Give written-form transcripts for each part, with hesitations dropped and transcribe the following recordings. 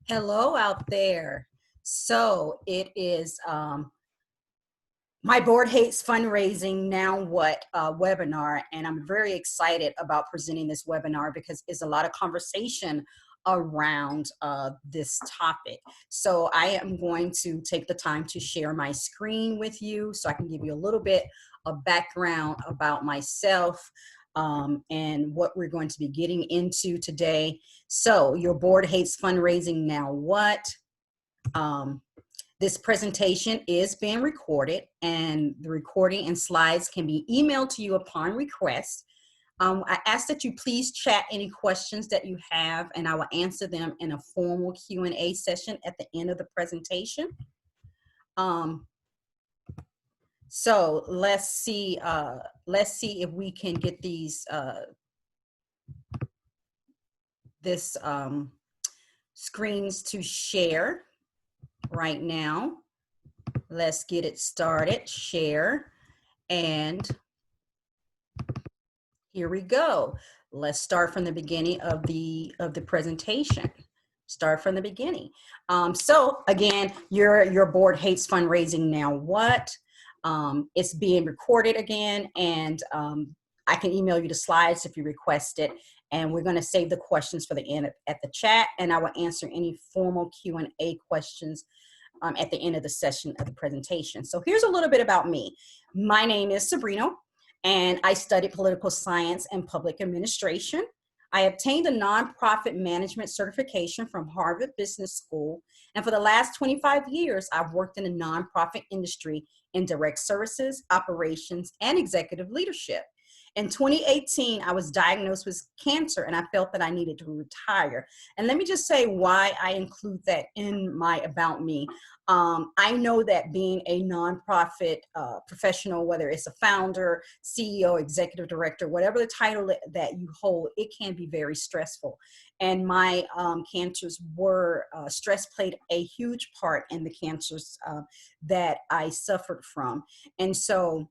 Hello out there. So it is my board hates fundraising now what webinar, and I'm very excited about presenting this webinar because it's a lot of conversation around this topic. So I am going to take the time to share my screen with you so I can give you a little bit of background about myself and what we're going to be getting into today. So your board hates fundraising now what? This presentation is being recorded, and the recording and slides can be emailed to you upon request. I ask that you please chat any questions that you have, and I will answer them in a formal Q&A session at the end of the presentation. So let's see if we can get these screens to share right now. Let's get it started. Share, and here we go. Let's start from the beginning of the presentation. Start from the beginning. So again, your board hates fundraising now what? It's being recorded again, and I can email you the slides if you request it. And we're going to save the questions for the end at the chat, and I will answer any formal Q&A questions at the end of the session of the presentation. So here's a little bit about me. My name is Sabrina, and I studied political science and public administration. I obtained a nonprofit management certification from Harvard Business School, and for the last 25 years, I've worked in the nonprofit industry in direct services, operations, and executive leadership. In 2018, I was diagnosed with cancer, and I felt that I needed to retire. And let me just say why I include that in my About Me. I know that being a nonprofit professional, whether it's a founder, CEO, executive director, whatever the title that you hold, it can be very stressful. And my cancers were, stress played a huge part in the cancers that I suffered from. And so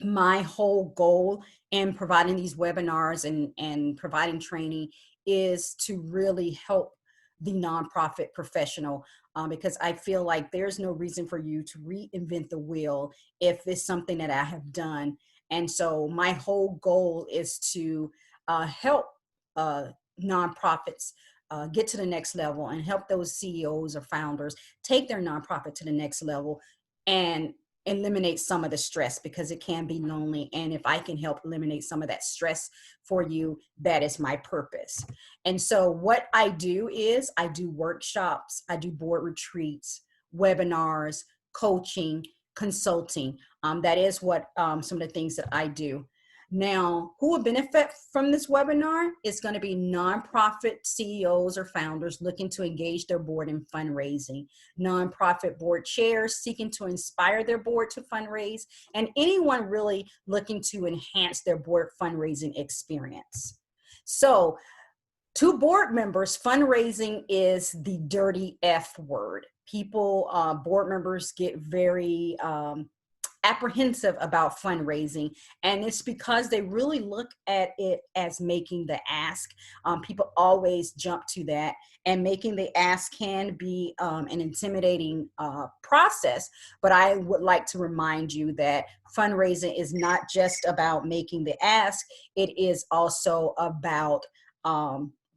my whole goal in providing these webinars and providing training is to really help the nonprofit professional, because I feel like there's no reason for you to reinvent the wheel if it's something that I have done. And so my whole goal is to help nonprofits get to the next level and help those CEOs or founders take their nonprofit to the next level and eliminate some of the stress, because it can be lonely. And if I can help eliminate some of that stress for you, that is my purpose. And so what I do is I do workshops, I do board retreats, webinars, coaching, consulting. That is what some of the things that I do. Now, who will benefit from this webinar is going to be nonprofit CEOs or founders looking to engage their board in fundraising, nonprofit board chairs seeking to inspire their board to fundraise, and anyone really looking to enhance their board fundraising experience. So, to board members, fundraising is the dirty F word. People, board members get very apprehensive about fundraising, and it's because they really look at it as making the ask. People always jump to that, and making the ask can be an intimidating process, but I would like to remind you that fundraising is not just about making the ask, it is also about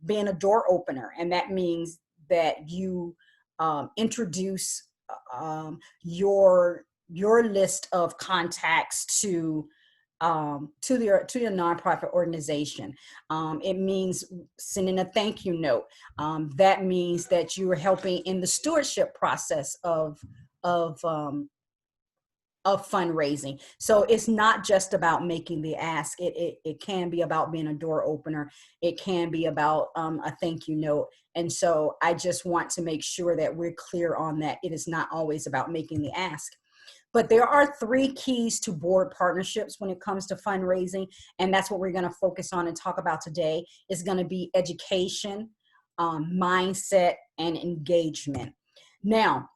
being a door opener, and that means that you introduce your list of contacts to your nonprofit organization. It means sending a thank you note. That means that you are helping in the stewardship process of fundraising. So it's not just about making the ask. It can be about being a door opener. It can be about a thank you note. And so I just want to make sure that we're clear on that. It is not always about making the ask. But there are 3 keys to board partnerships when it comes to fundraising, and that's what we're going to focus on and talk about today. It's going to be education, mindset, and engagement. Now,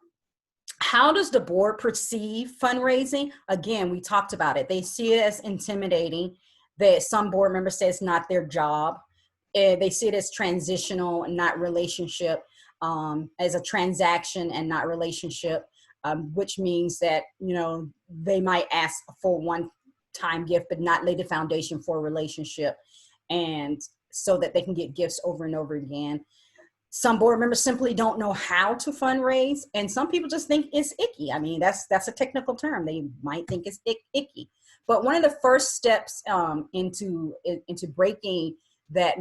how does the board perceive fundraising? Again, we talked about it. They see it as intimidating. That some board members say it's not their job. they see it as transitional and not relationship, as a transaction and not relationship, which means that, you know, they might ask for one-time gift, but not lay the foundation for a relationship, and so that they can get gifts over and over again. Some board members simply don't know how to fundraise, and some people just think it's icky. I mean, that's a technical term. They might think it's icky. But one of the first steps into breaking that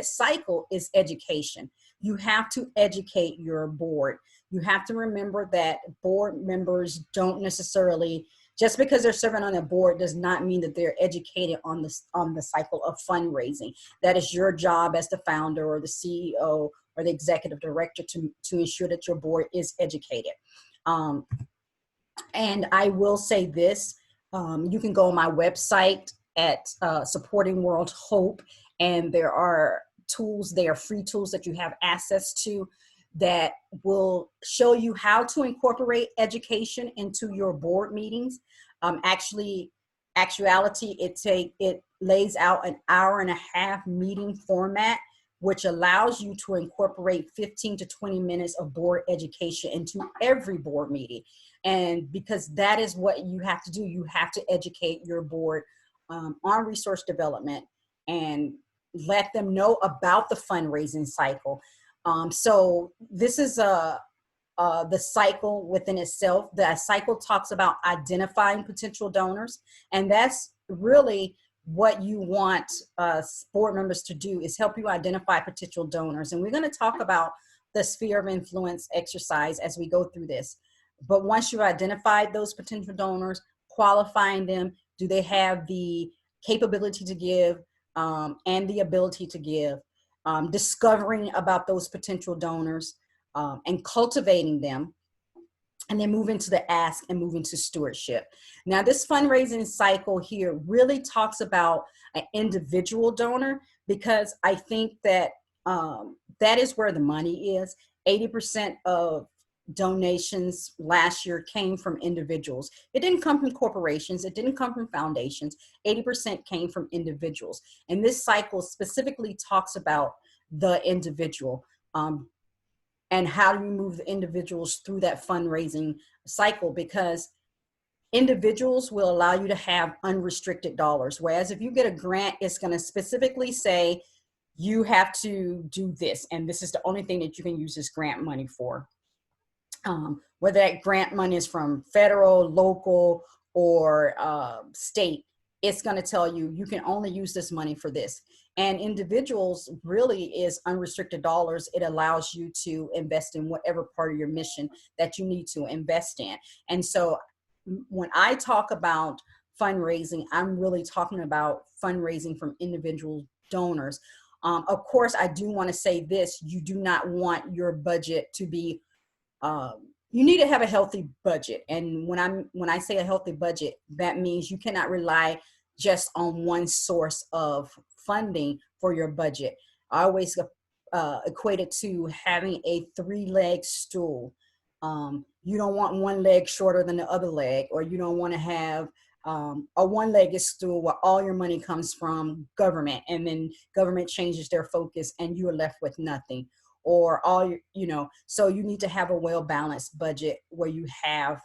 cycle is education. You have to educate your board. You have to remember that board members don't necessarily, just because they're serving on a board does not mean that they're educated on the cycle of fundraising. That is your job as the founder or the CEO or the executive director to ensure that your board is educated. And I will say this, you can go on my website at Supporting World Hope, and there are tools there, free tools that you have access to that will show you how to incorporate education into your board meetings. Actuality, it lays out an 1.5-hour meeting format, which allows you to incorporate 15 to 20 minutes of board education into every board meeting. And because that is what you have to do, you have to educate your board on resource development and let them know about the fundraising cycle. So this is the cycle within itself. The cycle talks about identifying potential donors, and that's really what you want board members to do, is help you identify potential donors. And we're going to talk about the sphere of influence exercise as we go through this. But once you've identified those potential donors, qualifying them, do they have the capability to give and the ability to give, discovering about those potential donors, and cultivating them, and then move into the ask and move into stewardship. Now, this fundraising cycle here really talks about an individual donor, because I think that that is where the money is. 80% of donations last year came from individuals. It didn't come from corporations. It didn't come from foundations. 80% came from individuals. And this cycle specifically talks about the individual. And how do you move the individuals through that fundraising cycle? Because individuals will allow you to have unrestricted dollars. Whereas if you get a grant, it's going to specifically say you have to do this, and this is the only thing that you can use this grant money for. Whether that grant money is from federal, local, or state, it's going to tell you you can only use this money for this. And individuals really is unrestricted dollars. It allows you to invest in whatever part of your mission that you need to invest in. And so when I talk about fundraising, I'm really talking about fundraising from individual donors. Of course, I do want to say this: you do not want your budget to be you need to have a healthy budget. And when I say a healthy budget, that means you cannot rely just on one source of funding for your budget. I always equate it to having a 3-leg stool. You don't want one leg shorter than the other leg, or you don't want to have a one-legged stool where all your money comes from government, and then government changes their focus and you are left with nothing. Or all, you know, so you need to have a well-balanced budget where you have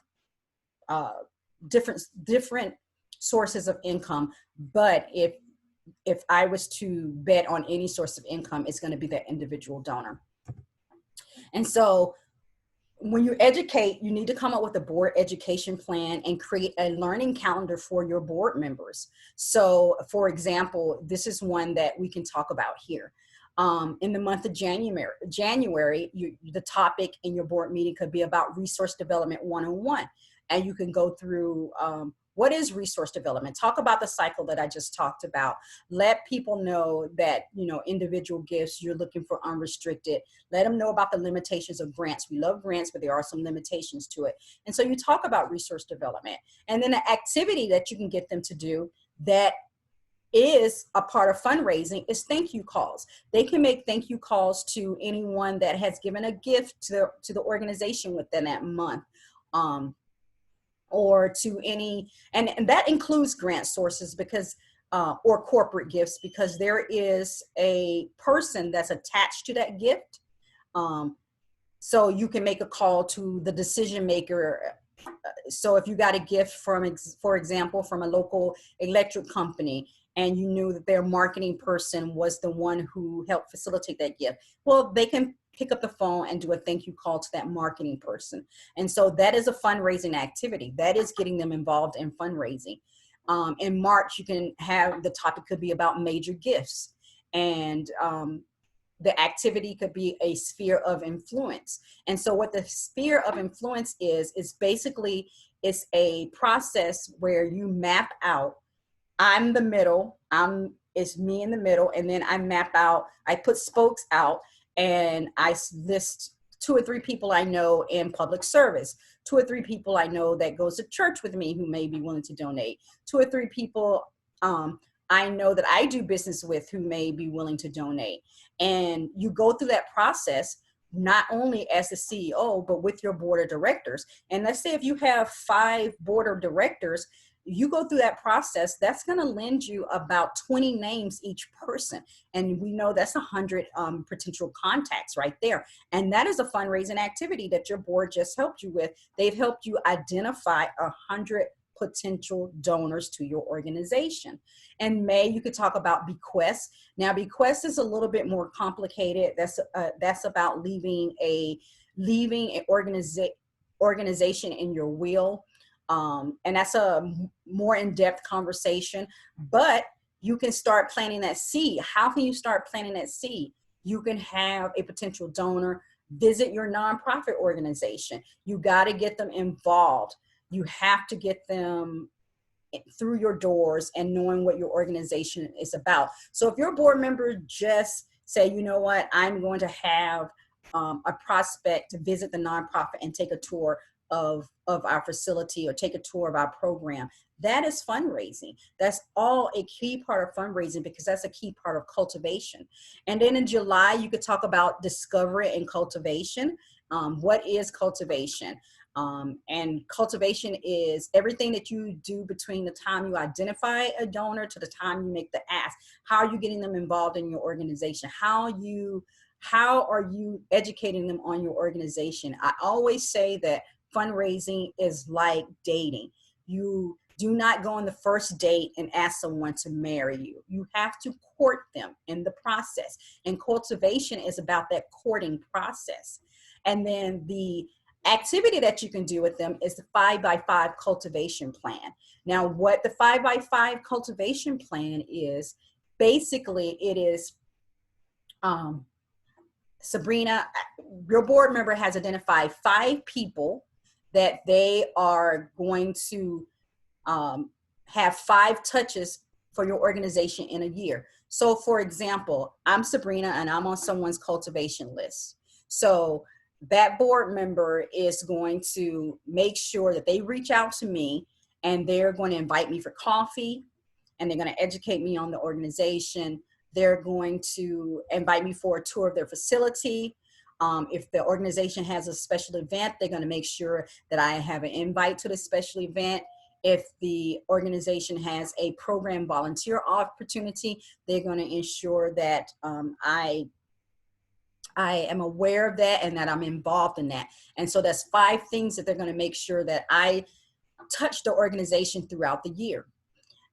different sources of income. But if I was to bet on any source of income, it's going to be that individual donor. And so when you educate, you need to come up with a board education plan and create a learning calendar for your board members. So for example, this is one that we can talk about here. In the month of January, the topic in your board meeting could be about resource development 101. And you can go through what is resource development. Talk about the cycle that I just talked about. Let people know that, you know, individual gifts, you're looking for unrestricted. Let them know about the limitations of grants. We love grants, but there are some limitations to it. And so you talk about resource development. And then the activity that you can get them to do that is a part of fundraising is thank you calls. They can make thank you calls to anyone that has given a gift to the organization within that month, or to any, and that includes grant sources, because or corporate gifts, because there is a person that's attached to that gift. So you can make a call to the decision maker. So if you got a gift from, for example, from a local electric company, and you knew that their marketing person was the one who helped facilitate that gift, well, they can pick up the phone and do a thank you call to that marketing person. And so that is a fundraising activity. That is getting them involved in fundraising. In March, you can have, the topic could be about major gifts. And the activity could be a sphere of influence. And so what the sphere of influence is basically, it's a process where you map out, I'm the middle, it's me in the middle, and then I map out, I put spokes out, and I list 2 or 3 people I know in public service, 2 or 3 people I know that goes to church with me who may be willing to donate, 2 or 3 people I know that I do business with who may be willing to donate. And you go through that process, not only as the CEO, but with your board of directors. And let's say if you have 5 board of directors, you go through that process, that's going to lend you about 20 names each person. And we know that's 100 potential contacts right there. And that is a fundraising activity that your board just helped you with. They've helped you identify 100 potential donors to your organization. In May, you could talk about bequests. Now, bequest is a little bit more complicated. That's about leaving an organization in your will. And that's a more in-depth conversation, but you can start planting that seed. How can you start planting that seed? You can have a potential donor visit your nonprofit organization. You got to get them involved. You have to get them through your doors and knowing what your organization is about. So if your board member just say, you know what, I'm going to have a prospect to visit the nonprofit and take a tour of our facility or take a tour of our program, that is fundraising. That's all a key part of fundraising, because that's a key part of cultivation. And then in July, you could talk about discovery and cultivation. What is cultivation? And cultivation is everything that you do between the time you identify a donor to the time you make the ask. How are you getting them involved in your organization? How are you educating them on your organization? I always say that fundraising is like dating. You do not go on the first date and ask someone to marry you. You have to court them in the process. And cultivation is about that courting process. And then the activity that you can do with them is the 5x5 cultivation plan. Now, what the 5x5 cultivation plan is, basically it is, Sabrina, your board member has identified 5 people that they are going to have 5 touches for your organization in a year. So for example, I'm Sabrina and I'm on someone's cultivation list. So that board member is going to make sure that they reach out to me, and they're going to invite me for coffee, and they're going to educate me on the organization. They're going to invite me for a tour of their facility. If the organization has a special event, they're going to make sure that I have an invite to the special event. If the organization has a program volunteer opportunity, they're going to ensure that I am aware of that and that I'm involved in that. And so that's 5 things that they're going to make sure that I touch the organization throughout the year.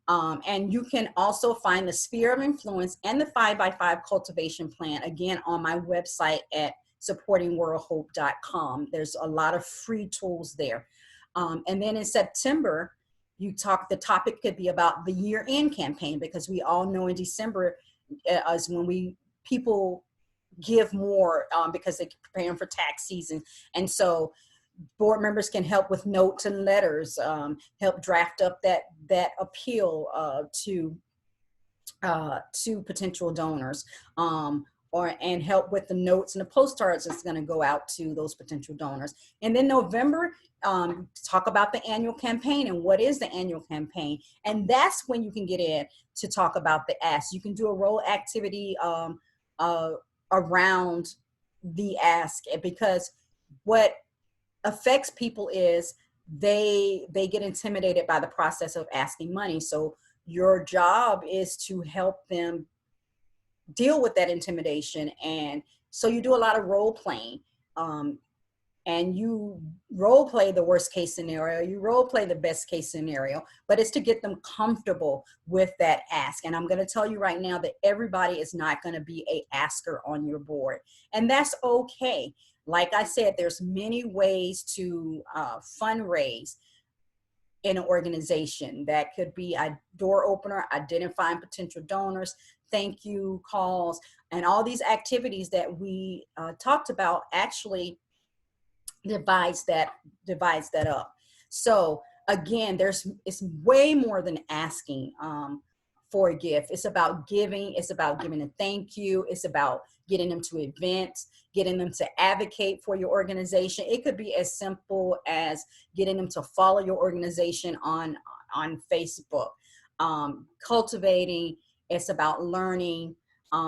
And you can also find the sphere of influence and the 5x5 cultivation plan, again, on my website at supportingworldhope.com. There's a lot of free tools there. And then in September, the topic could be about the year-end campaign, because we all know in December is when people give more because they're preparing for tax season. And so board members can help with notes and letters, help draft up that appeal to potential donors, and help with the notes and the postcards that's going to go out to those potential donors. And then November, talk about the annual campaign and what is the annual campaign. And that's when you can get in to talk about the ask. You can do a role activity around the ask, because what affects people is they get intimidated by the process of asking money. So your job is to help them deal with that intimidation. And so you do a lot of role playing. And you role play the worst case scenario, you role play the best case scenario, but it's to get them comfortable with that ask. And I'm going to tell you right now that everybody is not going to be a asker on your board, and that's okay. Like I said, there's many ways to fundraise in an organization. That could be a door opener, identifying potential donors, thank you calls, and all these activities that we talked about actually divides that up. So again, it's way more than asking for a gift. It's about giving. It's about giving a thank you. It's about getting them to events, getting them to advocate for your organization. It could be as simple as getting them to follow your organization on Facebook. Cultivating. It's about learning.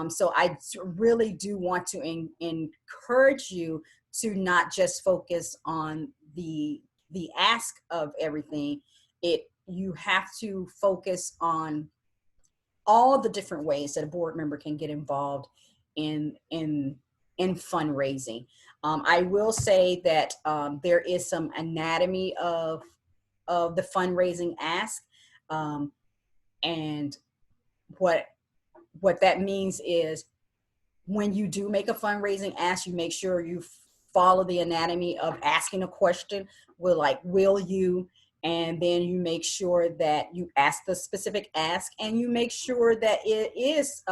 So I really do want to encourage you to not just focus on the ask of everything. You have to focus on all the different ways that a board member can get involved in fundraising. I will say that there is some anatomy of the fundraising ask, and what that means is, when you do make a fundraising ask, you make sure you follow the anatomy of asking a question. Will you? And then you make sure that you ask the specific ask, and you make sure that it is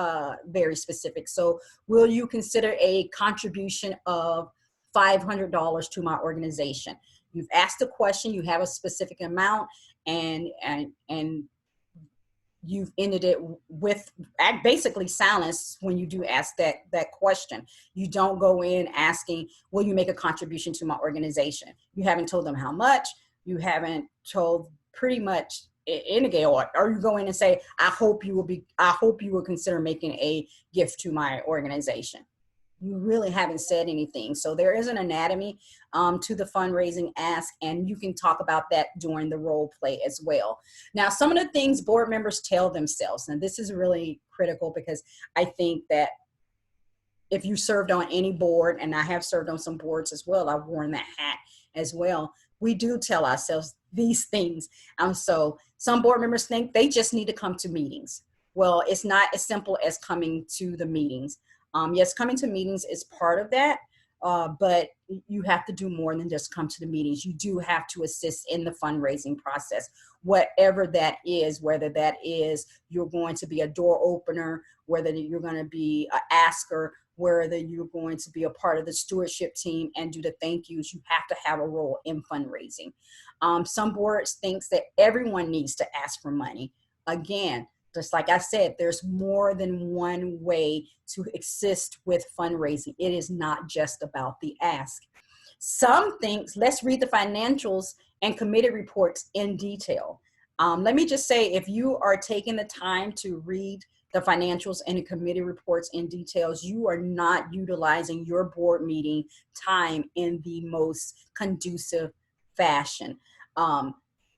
very specific. So will you consider a contribution of $500 to my organization? You've asked the question, you have a specific amount, and you've ended it with basically silence when you do ask that question. You don't go in asking, will you make a contribution to my organization? You haven't told them how much. You haven't told pretty much anything. Or you go in and say, I hope you will consider making a gift to my organization. You really haven't said anything. So there is an anatomy to the fundraising ask, and you can talk about that during the role play as well. Now, some of the things board members tell themselves, and this is really critical, because I think that if you served on any board, and I have served on some boards as well, I've worn that hat as well, we do tell ourselves these things. So some board members think they just need to come to meetings. Well, it's not as simple as coming to the meetings. Yes, coming to meetings is part of that, but you have to do more than just come to the meetings. You do have to assist in the fundraising process, whatever that is, whether that is you're going to be a door opener, whether you're going to be an asker, whether you're going to be a part of the stewardship team and do the thank yous. You have to have a role in fundraising. Some boards thinks that everyone needs to ask for money. Again, just like I said, there's more than one way to assist with fundraising. It is not just about the ask. Some things, let's read the financials and committee reports in detail. Let me just say, if you are taking the time to read the financials and the committee reports in details, you are not utilizing your board meeting time in the most conducive fashion.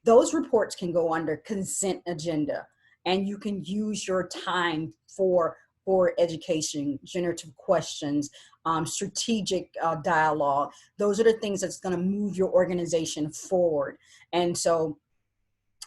Those reports can go under consent agenda, and you can use your time for education, generative questions, strategic dialogue. Those are the things that's going to move your organization forward. And so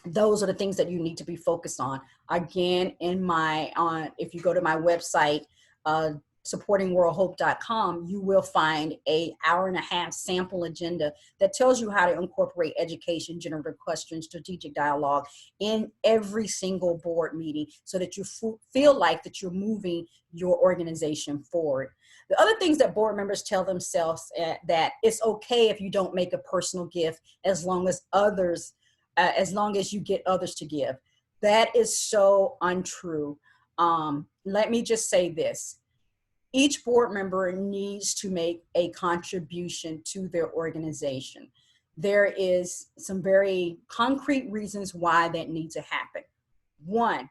those are the things that you need to be focused on. Again, if you go to my website, supportingworldhope.com, you will find an hour-and-a-half sample agenda that tells you how to incorporate education, generative questions, strategic dialogue in every single board meeting, so that you feel like that you're moving your organization forward. The other things that board members tell themselves, that it's okay if you don't make a personal gift, as long as you get others to give. That is so untrue. Let me just say this. Each board member needs to make a contribution to their organization. There is some very concrete reasons why that needs to happen. One,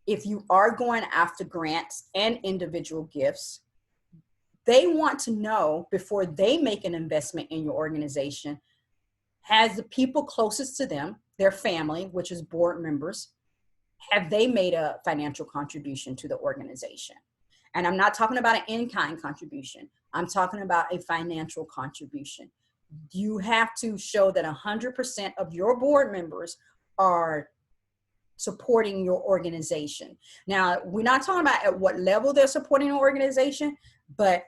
if you are going after grants and individual gifts, they want to know before they make an investment in your organization, has the people closest to them, their family, which is board members, have they made a financial contribution to the organization? And I'm not talking about an in-kind contribution. I'm talking about a financial contribution. You have to show that 100% of your board members are supporting your organization. Now, we're not talking about at what level they're supporting an organization, but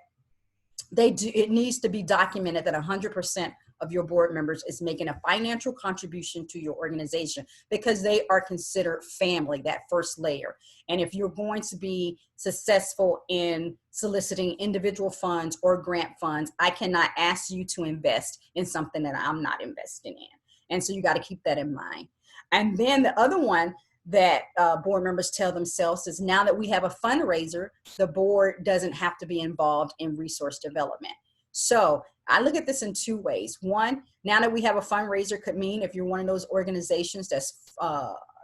they do, it needs to be documented that 100% of your board members is making a financial contribution to your organization, because they are considered family, that first layer. And if you're going to be successful in soliciting individual funds or grant funds, I cannot ask you to invest in something that I'm not investing in. And so you got to keep that in mind. And then the other one that board members tell themselves is, now that we have a fundraiser, the board doesn't have to be involved in resource development. So I look at this in two ways. One, now that we have a fundraiser could mean if you're one of those organizations that's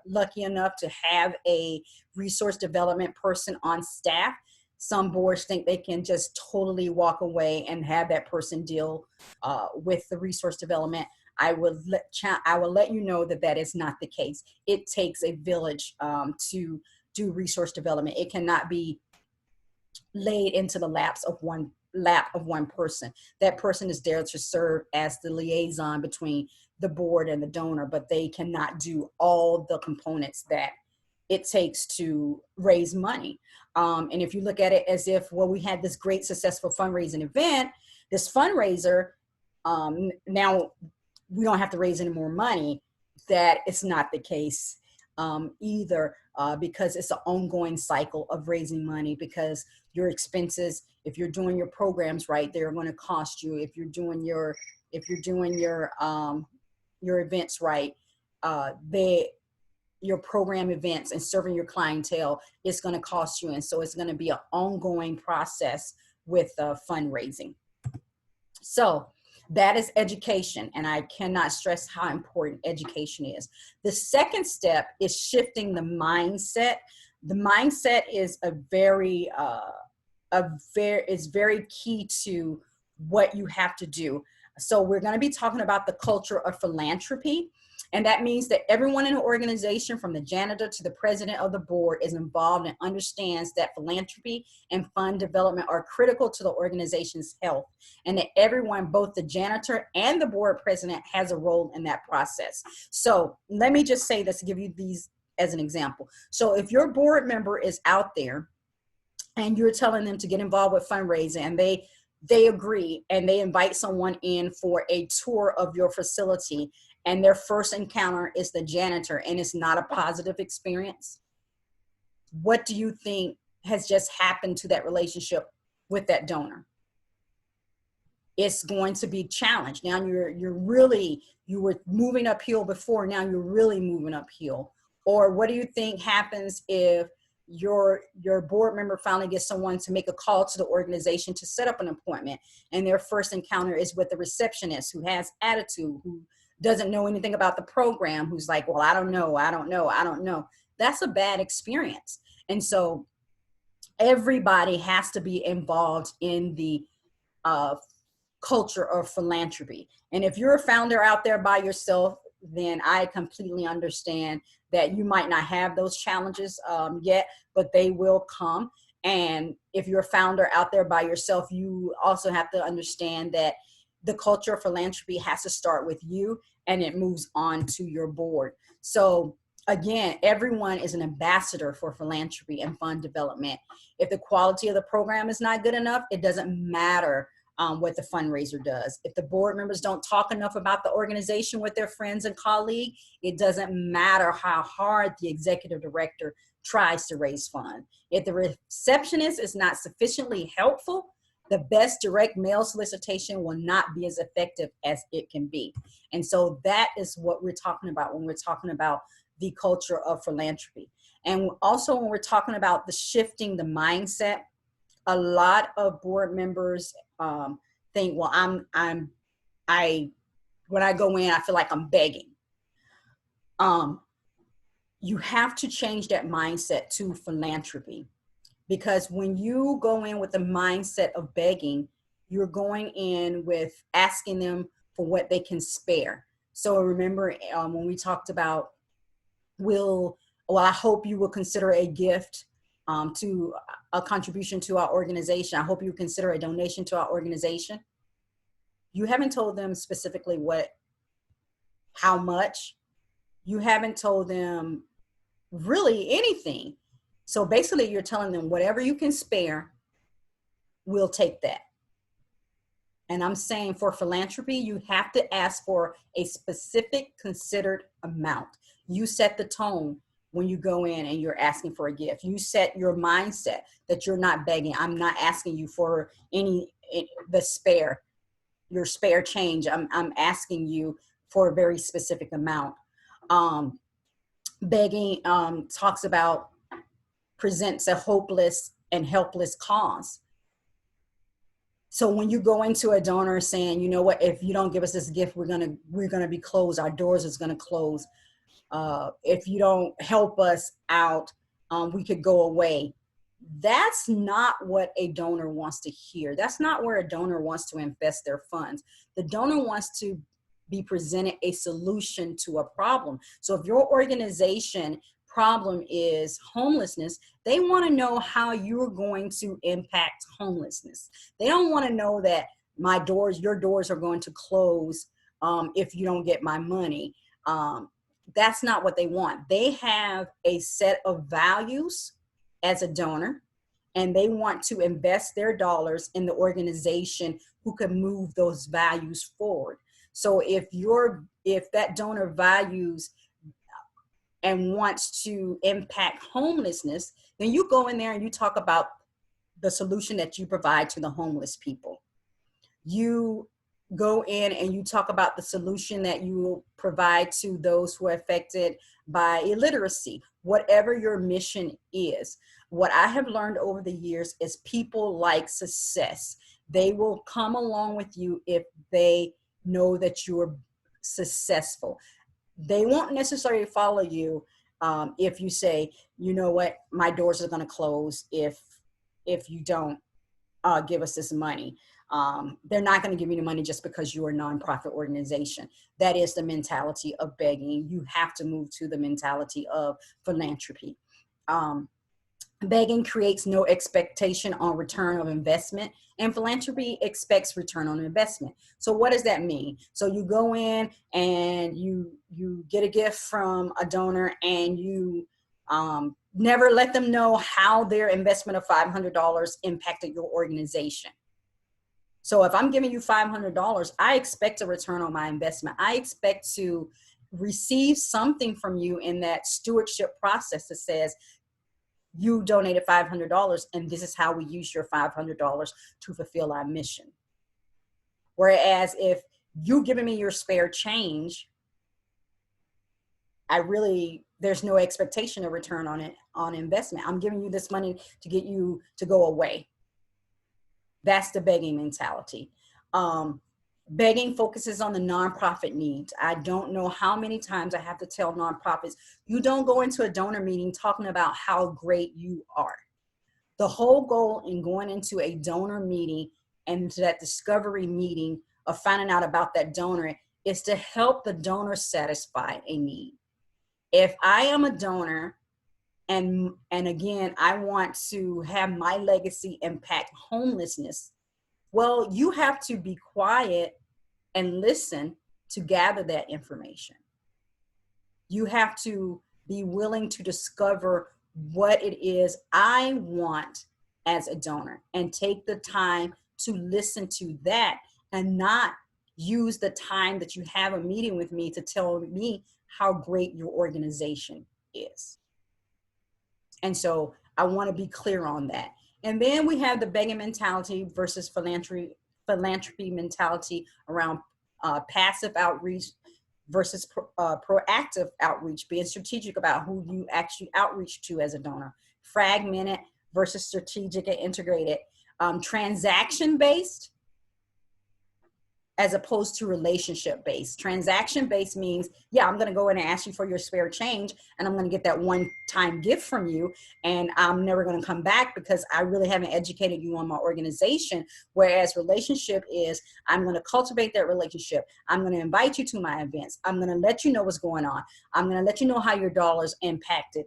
lucky enough to have a resource development person on staff, some boards think they can just totally walk away and have that person deal with the resource development. I will let you know that that is not the case. It takes a village to do resource development. It cannot be laid into the lap of one person. That person is there to serve as the liaison between the board and the donor, but they cannot do all the components that it takes to raise money. And if you look at it as if, well, we had this great successful fundraising event, this fundraiser, now we don't have to raise any more money. That is not the case either, because it's an ongoing cycle of raising money, because your expenses, if you're doing your programs right, they're going to cost you. If you're doing your events right, your program events and serving your clientele is going to cost you. And so it's going to be an ongoing process with fundraising. So that is education, and I cannot stress how important education is. The second step is shifting the mindset. The mindset is very key to what you have to do. So we're going to be talking about the culture of philanthropy. And that means that everyone in the organization, from the janitor to the president of the board, is involved and understands that philanthropy and fund development are critical to the organization's health, and that everyone, both the janitor and the board president, has a role in that process. So let me just say this, give you these as an example. So if your board member is out there and you're telling them to get involved with fundraising, and they agree and they invite someone in for a tour of your facility, and their first encounter is the janitor and it's not a positive experience, what do you think has just happened to that relationship with that donor? It's going to be challenged. Now you were moving uphill before, now you're really moving uphill. Or what do you think happens if your board member finally gets someone to make a call to the organization to set up an appointment, and their first encounter is with the receptionist who has attitude, who doesn't know anything about the program, who's like, well, I don't know. That's a bad experience. And so everybody has to be involved in the culture of philanthropy. And if you're a founder out there by yourself, then I completely understand that you might not have those challenges yet, but they will come. And if you're a founder out there by yourself, you also have to understand that the culture of philanthropy has to start with you, and it moves on to your board. So again, everyone is an ambassador for philanthropy and fund development. If the quality of the program is not good enough, it doesn't matter what the fundraiser does. If the board members don't talk enough about the organization with their friends and colleagues, it doesn't matter how hard the executive director tries to raise funds. If the receptionist is not sufficiently helpful, the best direct mail solicitation will not be as effective as it can be. And so that is what we're talking about when we're talking about the culture of philanthropy. And also when we're talking about the shifting the mindset, a lot of board members think, well, when I go in, I feel like I'm begging. You have to change that mindset to philanthropy. Because when you go in with the mindset of begging, you're going in with asking them for what they can spare. So remember when we talked about, will well, I hope you will consider a gift to a contribution to our organization. I hope you consider a donation to our organization. You haven't told them specifically how much. You haven't told them really anything. So basically you're telling them whatever you can spare, we'll take that. And I'm saying for philanthropy, you have to ask for a specific considered amount. You set the tone when you go in and you're asking for a gift. You set your mindset that you're not begging. I'm not asking you for your spare change. I'm asking you for a very specific amount. Begging talks about presents a hopeless and helpless cause. So when you go into a donor saying, you know what, if you don't give us this gift, we're gonna be closed. Our doors is gonna close. If you don't help us out, we could go away. That's not what a donor wants to hear. That's not where a donor wants to invest their funds. The donor wants to be presented a solution to a problem. So if your organization problem is homelessness, they want to know how you're going to impact homelessness. They don't want to know that your doors are going to close if you don't get my money. That's not what they want. They have a set of values as a donor, and they want to invest their dollars in the organization who can move those values forward. So if that donor values and wants to impact homelessness, then you go in there and you talk about the solution that you provide to the homeless people. You go in and you talk about the solution that you provide to those who are affected by illiteracy, whatever your mission is. What I have learned over the years is people like success. They will come along with you if they know that you're successful. They won't necessarily follow you if you say, you know what, my doors are going to close if you don't give us this money. They're not going to give you the money just because you're a nonprofit organization. That is the mentality of begging. You have to move to the mentality of philanthropy. Begging creates no expectation on return of investment, and philanthropy expects return on investment. So what does that mean? So you go in and you get a gift from a donor, and you never let them know how their investment of $500 impacted your organization. So if I'm giving you $500, I expect a return on my investment. I expect to receive something from you in that stewardship process that says, you donated $500 and this is how we use your $500 to fulfill our mission. Whereas if you giving me your spare change, there's no expectation of return on investment. I'm giving you this money to get you to go away. That's the begging mentality. Begging focuses on the nonprofit needs. I don't know how many times I have to tell nonprofits, you don't go into a donor meeting talking about how great you are. The whole goal in going into a donor meeting and to that discovery meeting of finding out about that donor is to help the donor satisfy a need. If I am a donor and again, I want to have my legacy impact homelessness, well, you have to be quiet and listen to gather that information. You have to be willing to discover what it is I want as a donor and take the time to listen to that and not use the time that you have a meeting with me to tell me how great your organization is. And so I want to be clear on that. And then we have the begging mentality versus philanthropy mentality around passive outreach versus proactive outreach, being strategic about who you actually outreach to as a donor. Fragmented versus strategic and integrated. Transaction-based as opposed to relationship-based. Transaction-based means, yeah, I'm going to go in and ask you for your spare change, and I'm going to get that one-time gift from you, and I'm never going to come back because I really haven't educated you on my organization. Whereas relationship is, I'm going to cultivate that relationship. I'm going to invite you to my events. I'm going to let you know what's going on. I'm going to let you know how your dollars impacted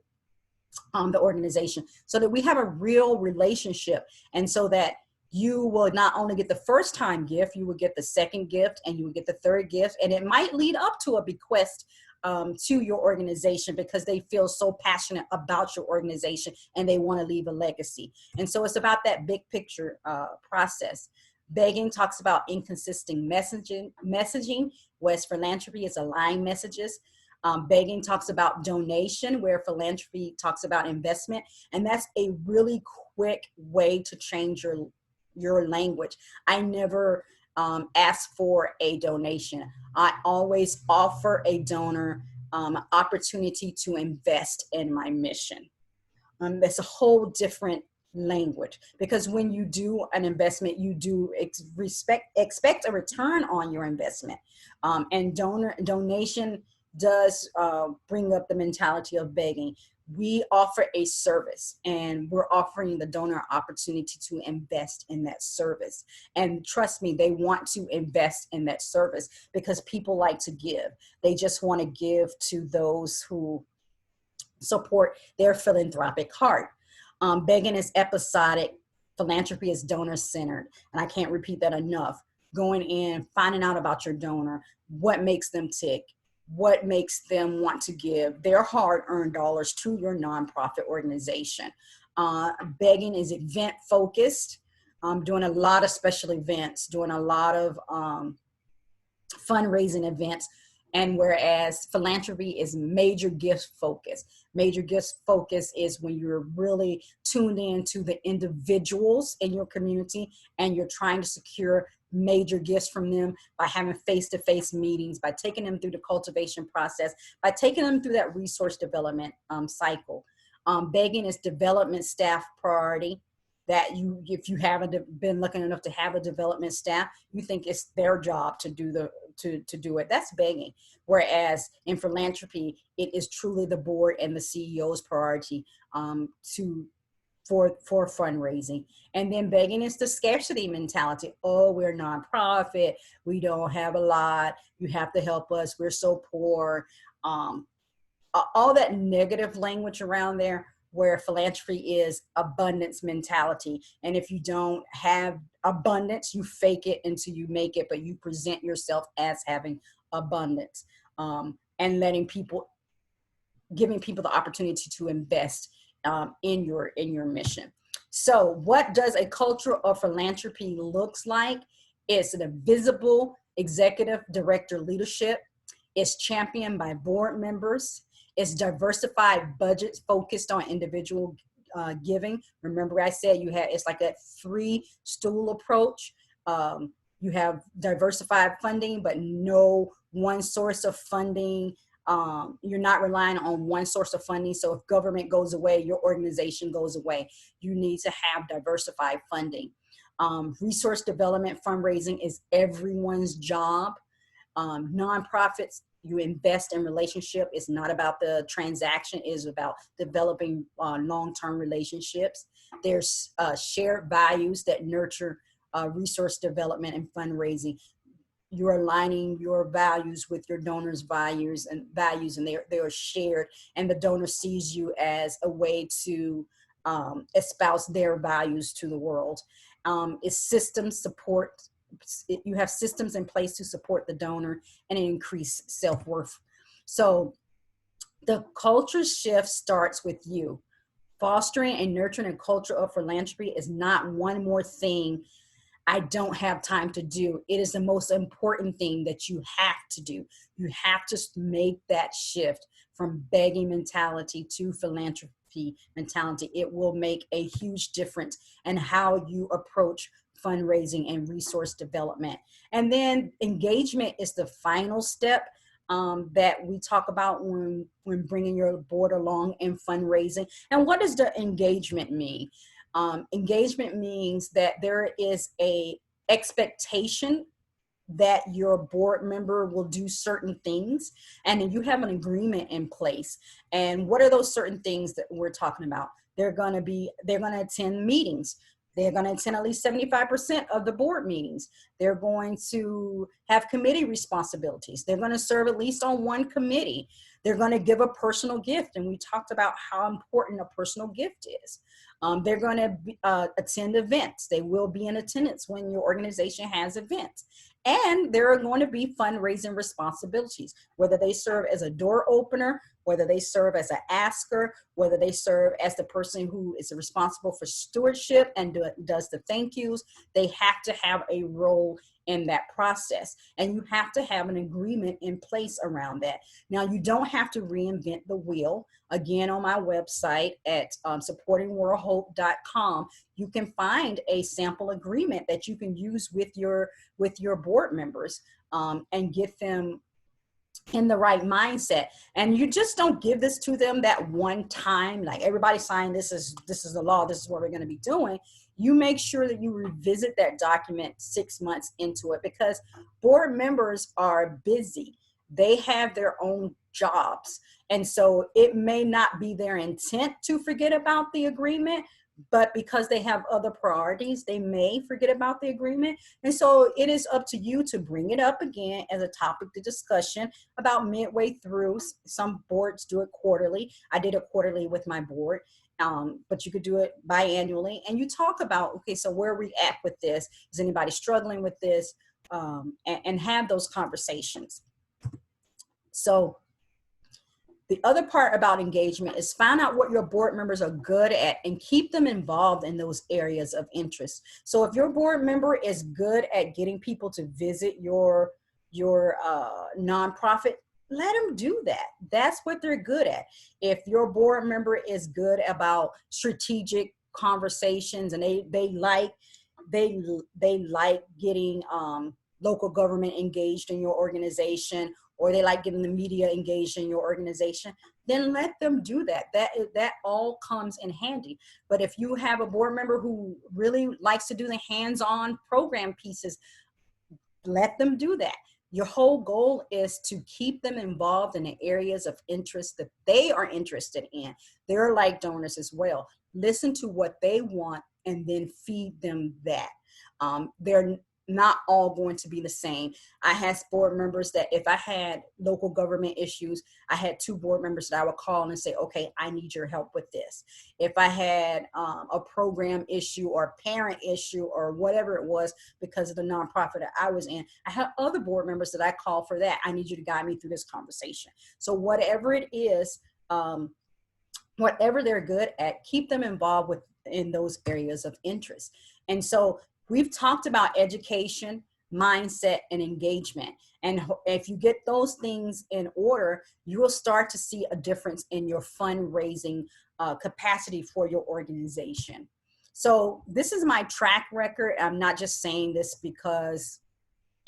the organization, so that we have a real relationship, and so that you will not only get the first time gift, you will get the second gift, and you will get the third gift, and it might lead up to a bequest to your organization, because they feel so passionate about your organization and they want to leave a legacy. And so it's about that big picture process. Begging talks about inconsistent messaging, whereas philanthropy is aligned messages. Begging talks about donation, where philanthropy talks about investment. And that's a really quick way to change your language. I never ask for a donation. I always offer a donor opportunity to invest in my mission. That's a whole different language, because when you do an investment, you do expect a return on your investment. And donation does bring up the mentality of begging. We offer a service, and we're offering the donor opportunity to invest in that service. And trust me, they want to invest in that service, because people like to give. They just want to give to those who support their philanthropic heart. Begging is episodic. Philanthropy is donor-centered. And I can't repeat that enough. Going in, finding out about your donor, what makes them tick, what makes them want to give their hard-earned dollars to your nonprofit organization. Begging is event-focused, doing a lot of special events, doing a lot of fundraising events. And whereas philanthropy is major gift focus. Major gift focus is when you're really tuned in to the individuals in your community, and you're trying to secure major gifts from them by having face-to-face meetings, by taking them through the cultivation process, by taking them through that resource development cycle. Begging is development staff priority. That if you haven't been lucky enough to have a development staff, you think it's their job to do to do it. That's begging. Whereas in philanthropy, it is truly the board and the CEO's priority for fundraising. And then begging is the scarcity mentality. Oh, we're nonprofit. We don't have a lot. You have to help us. We're so poor. All that negative language around there, where philanthropy is abundance mentality. And if you don't have abundance, you fake it until you make it, but you present yourself as having abundance, and giving people the opportunity to invest in your mission. So what does a culture of philanthropy looks like? It's an invisible executive director leadership. It's championed by board members. It's diversified budgets focused on individual giving. Remember I said it's like a 3-stool approach. You have diversified funding, but no one source of funding. You're not relying on one source of funding. So if government goes away, your organization goes away. You need to have diversified funding. Resource development fundraising is everyone's job. Nonprofits, you invest in relationship. It's not about the transaction. It is about developing long-term relationships. There's shared values that nurture resource development and fundraising. You're aligning your values with your donor's values, and they are shared, and the donor sees you as a way to espouse their values to the world. It's systems support. You have systems in place to support the donor and increase self-worth. So the culture shift starts with you. Fostering and nurturing a culture of philanthropy is not one more thing I don't have time to do. It is the most important thing that you have to do. You have to make that shift from begging mentality to philanthropy mentality. It will make a huge difference in how you approach fundraising and resource development. And then engagement is the final step that we talk about when bringing your board along in fundraising. And what does the engagement mean? Engagement means that there is a expectation that your board member will do certain things, and then you have an agreement in place. And what are those certain things that we're talking about? They're going to attend meetings. They're going to attend at least 75% of the board meetings. They're going to have committee responsibilities. They're going to serve at least on one committee. They're going to give a personal gift. And we talked about how important a personal gift is. They're going to attend events. They will be in attendance when your organization has events. And there are going to be fundraising responsibilities, whether they serve as a door opener, whether they serve as an asker, whether they serve as the person who is responsible for stewardship and does the thank yous. They have to have a role in that process. And you have to have an agreement in place around that. Now, you don't have to reinvent the wheel. Again, on my website at supportingworldhope.com, you can find a sample agreement that you can use with your board members and get them in the right mindset. And you just don't give this to them that one time, like everybody sign, this is the law, this is what we're going to be doing. You make sure that you revisit that document 6 months into it, because board members are busy. They have their own jobs. And so it may not be their intent to forget about the agreement, but because they have other priorities, they may forget about the agreement. And so it is up to you to bring it up again as a topic to discussion about midway through. Some boards do it quarterly. I did it quarterly with my board, but you could do it biannually. And you talk about, okay, so where are we at with this? Is anybody struggling with this? And have those conversations. So the other part about engagement is find out what your board members are good at and keep them involved in those areas of interest. So if your board member is good at getting people to visit your nonprofit, let them do that. That's what they're good at. If your board member is good about strategic conversations and they like getting local government engaged in your organization, or they like getting the media engaged in your organization, then let them do that. That all comes in handy. But if you have a board member who really likes to do the hands-on program pieces, let them do that. Your whole goal is to keep them involved in the areas of interest that they are interested in. They're like donors as well. Listen to what they want and then feed them that. They're not all going to be the same. I had board members that if I had local government issues, I had 2 board members that I would call and say, okay, I need your help with this. If I had a program issue or parent issue or whatever it was because of the nonprofit that I was in, I had other board members that I call for that. I need you to guide me through this conversation. So whatever it is, whatever they're good at, keep them involved in those areas of interest. And so we've talked about education, mindset, and engagement. And if you get those things in order, you will start to see a difference in your fundraising capacity for your organization. So this is my track record. I'm not just saying this because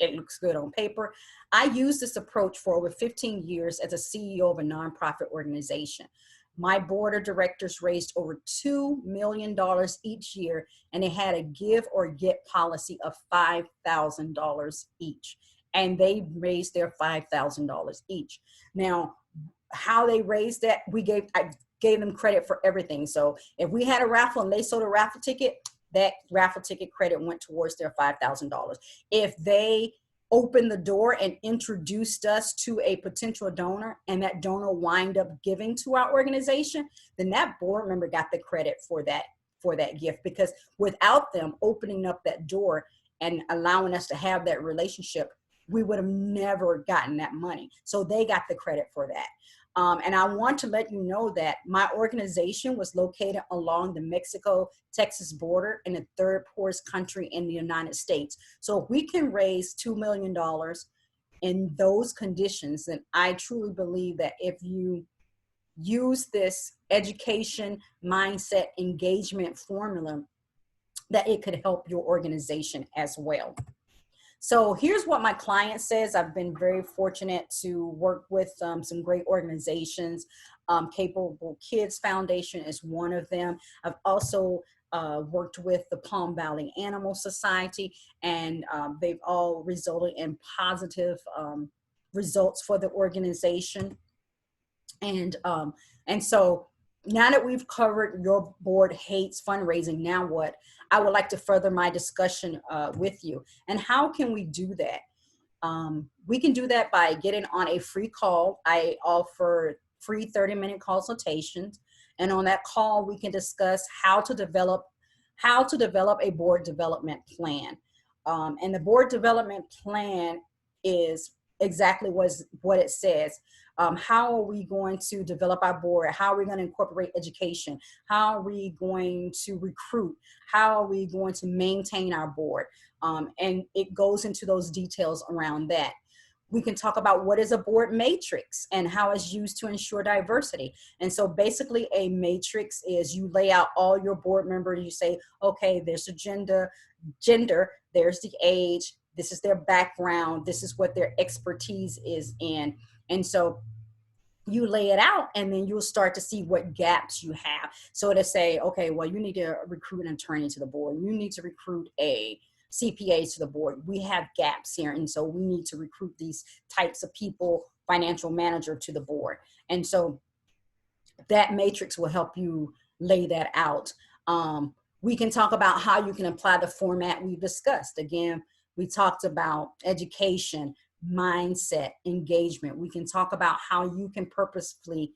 it looks good on paper. I used this approach for over 15 years as a CEO of a nonprofit organization. My board of directors raised over $2 million each year, and they had a give or get policy of $5,000 each. And they raised their $5,000 each. Now, how they raised that, I gave them credit for everything. So if we had a raffle and they sold a raffle ticket, that raffle ticket credit went towards their $5,000. If they opened the door and introduced us to a potential donor and that donor wind up giving to our organization, then that board member got the credit for that gift, because without them opening up that door and allowing us to have that relationship, we would have never gotten that money. So they got the credit for that. And I want to let you know that my organization was located along the Mexico-Texas border in the 3rd poorest country in the United States. So if we can raise $2 million in those conditions, then I truly believe that if you use this education, mindset, engagement formula, that it could help your organization as well. So here's what my client says. I've been very fortunate to work with some great organizations. Capable Kids Foundation is one of them. I've also worked with the Palm Valley Animal Society, and they've all resulted in positive results for the organization. And so Now that we've covered your board hates fundraising, now what? I would like to further my discussion with you. And how can we do that? We can do that by getting on a free call. I offer free 30-minute consultations. And on that call, we can discuss how to develop a board development plan. And the board development plan is exactly what it says. How are we going to develop our board? How are we going to incorporate education? How are we going to recruit? How are we going to maintain our board? And it goes into those details around that. We can talk about what is a board matrix and how it's used to ensure diversity. And so basically a matrix is you lay out all your board members, you say, okay, there's the gender, there's the age, this is their background, this is what their expertise is in. And so you lay it out, and then you'll start to see what gaps you have. So to say, okay, well, you need to recruit an attorney to the board. You need to recruit a CPA to the board. We have gaps here. And so we need to recruit these types of people, financial manager to the board. And so that matrix will help you lay that out. We can talk about how you can apply the format we discussed. Again, we talked about education, mindset, engagement. We can talk about how you can purposefully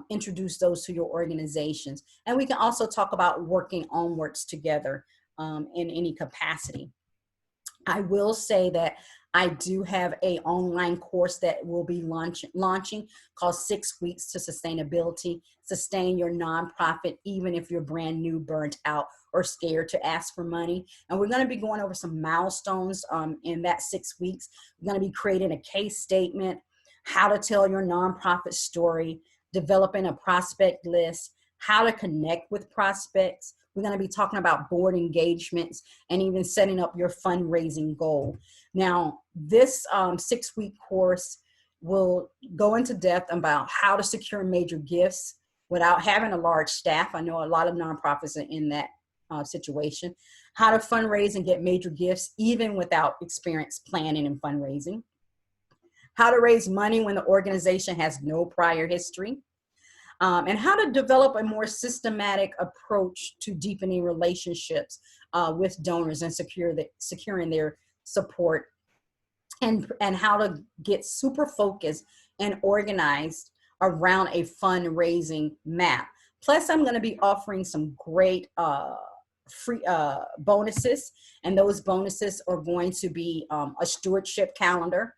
introduce those to your organizations. And we can also talk about working onwards together in any capacity. I will say that I do have a online course that will be launching called 6 Weeks to Sustainability. Sustain your nonprofit, even if you're brand new, burnt out, or scared to ask for money. And we're going to be going over some milestones in that 6 weeks. We're going to be creating a case statement, how to tell your nonprofit story, developing a prospect list, how to connect with prospects. We're going to be talking about board engagements and even setting up your fundraising goal. Now, this 6-week course will go into depth about how to secure major gifts without having a large staff. I know a lot of nonprofits are in that situation. How to fundraise and get major gifts even without experience planning and fundraising. How to raise money when the organization has no prior history. And how to develop a more systematic approach to deepening relationships with donors and securing their support, and how to get super focused and organized around a fundraising map. Plus, I'm going to be offering some great free bonuses, and those bonuses are going to be a stewardship calendar,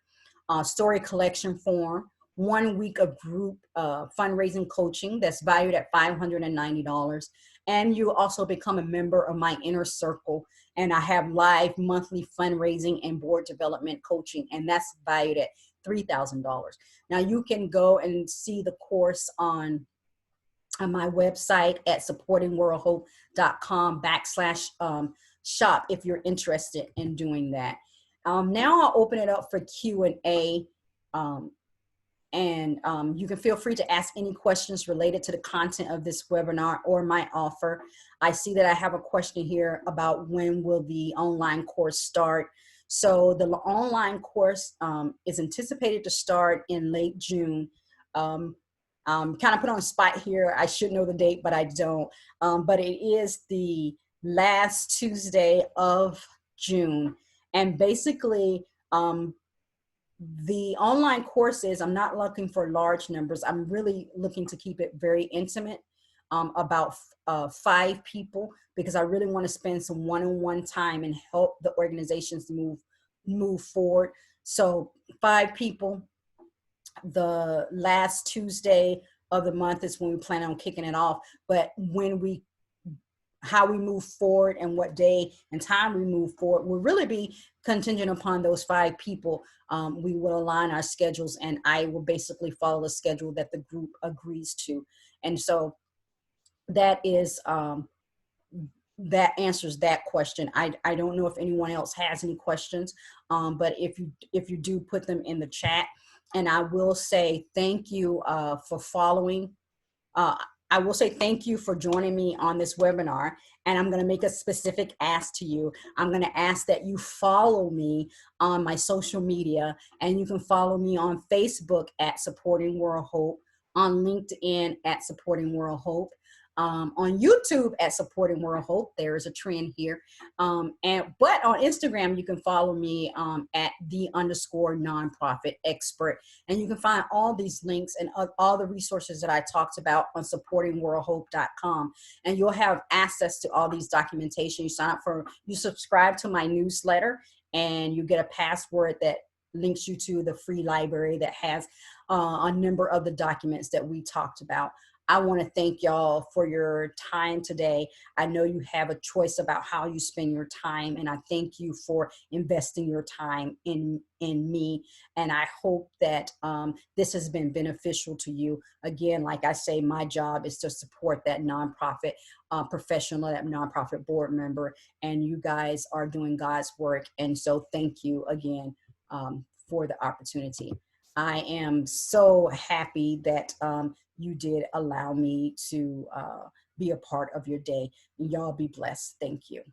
story collection form, 1 week of group fundraising coaching that's valued at $590. And you also become a member of my inner circle. And I have live monthly fundraising and board development coaching, and that's valued at $3,000. Now you can go and see the course on my website at supportingworldhope.com/shop if you're interested in doing that. Now I'll open it up for Q&A. And you can feel free to ask any questions related to the content of this webinar or my offer. I see that I have a question here about when will the online course start. So the online course is anticipated to start in late June. Kind of put on the spot here. I should know the date, but I don't. But it is the last Tuesday of June. And basically, the online courses, I'm not looking for large numbers. I'm really looking to keep it very intimate, about 5 people, because I really want to spend some one-on-one time and help the organizations move forward. So 5 people. The last Tuesday of the month is when we plan on kicking it off. But how we move forward and what day and time we move forward will really be contingent upon those 5 people. We will align our schedules, and I will basically follow the schedule that the group agrees to. And so that is, that answers that question. I don't know if anyone else has any questions, but if you do, put them in the chat. And I will say thank you for following. I will say thank you for joining me on this webinar, and I'm going to make a specific ask to you. I'm going to ask that you follow me on my social media, and you can follow me on Facebook at Supporting World Hope, on LinkedIn at Supporting World Hope, on YouTube at Supporting World Hope. There is a trend here. But on Instagram, you can follow me at _nonprofit expert. And you can find all these links and all the resources that I talked about on supportingworldhope.com. And you'll have access to all these documentation. You subscribe to my newsletter, and you get a password that links you to the free library that has a number of the documents that we talked about. I want to thank y'all for your time today. I know you have a choice about how you spend your time, and I thank you for investing your time in me. And I hope that this has been beneficial to you. Again, like I say, my job is to support that nonprofit professional, that nonprofit board member, and you guys are doing God's work. And so thank you again for the opportunity. I am so happy that you did allow me to be a part of your day. Y'all be blessed. Thank you.